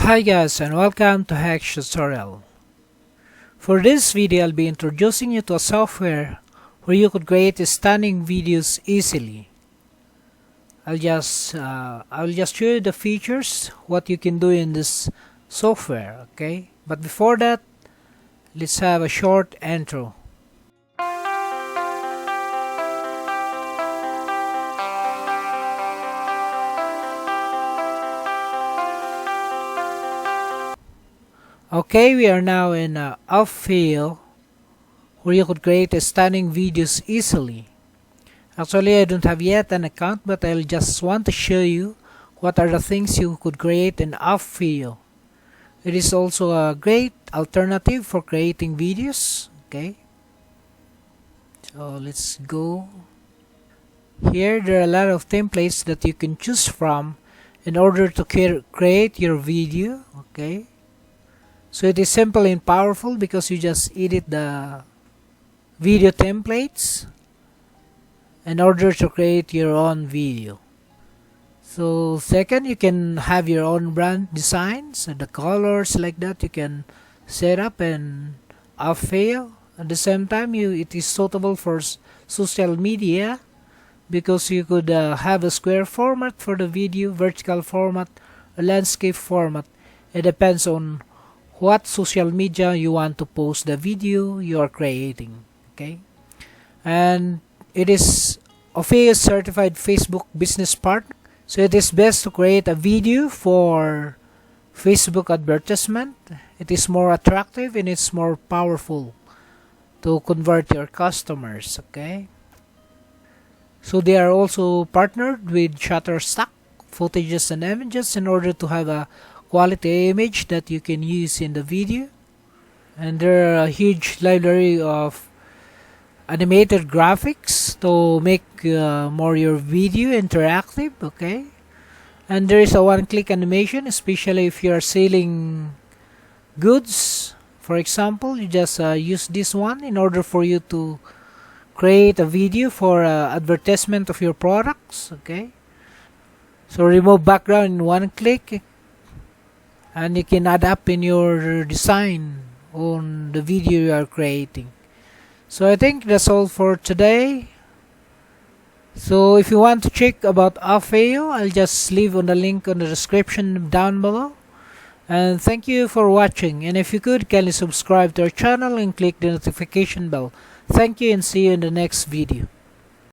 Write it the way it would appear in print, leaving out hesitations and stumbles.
Hi guys, and welcome to Hacks tutorial. For this video, I'll be introducing you to a software where you could create stunning videos easily. I'll just show you the features, what you can do in this software, okay? But before that, let's have a short intro. Okay, we are now in OFFEO, where you could create stunning videos easily. Actually, I don't have yet an account, but I'll just want to show you what are the things you could create in OFFEO. It is also a great alternative for creating videos. Okay, so let's go. Here, there are a lot of templates that you can choose from in order to create your video. Okay. So it is simple and powerful because you just edit the video templates in order to create your own video. So second, you can have your own brand designs and the colors like that you can set up in OFFEO. At the same time, it is suitable for social media because you could have a square format for the video, vertical format, a landscape format. It depends on what social media you want to post the video you are creating. Okay, and it is OFFEO certified Facebook business partner, so it is best to create a video for Facebook advertisement. It is more attractive and it's more powerful to convert your customers. Okay, so they are also partnered with Shutterstock footages and images in order to have a quality image that you can use in the video, and there are a huge library of animated graphics to make more your video interactive. Okay, and there is a one-click animation, especially if you are selling goods. For example, you just use this one in order for you to create a video for advertisement of your products. Okay, so remove background in one click, and you can adapt in your design on the video you are creating. So I think that's all for today. So if you want to check about OFFEO, I'll just leave on the link on the description down below. And thank you for watching, and if you could, kindly subscribe to our channel and click the notification bell. Thank you and see you in the next video.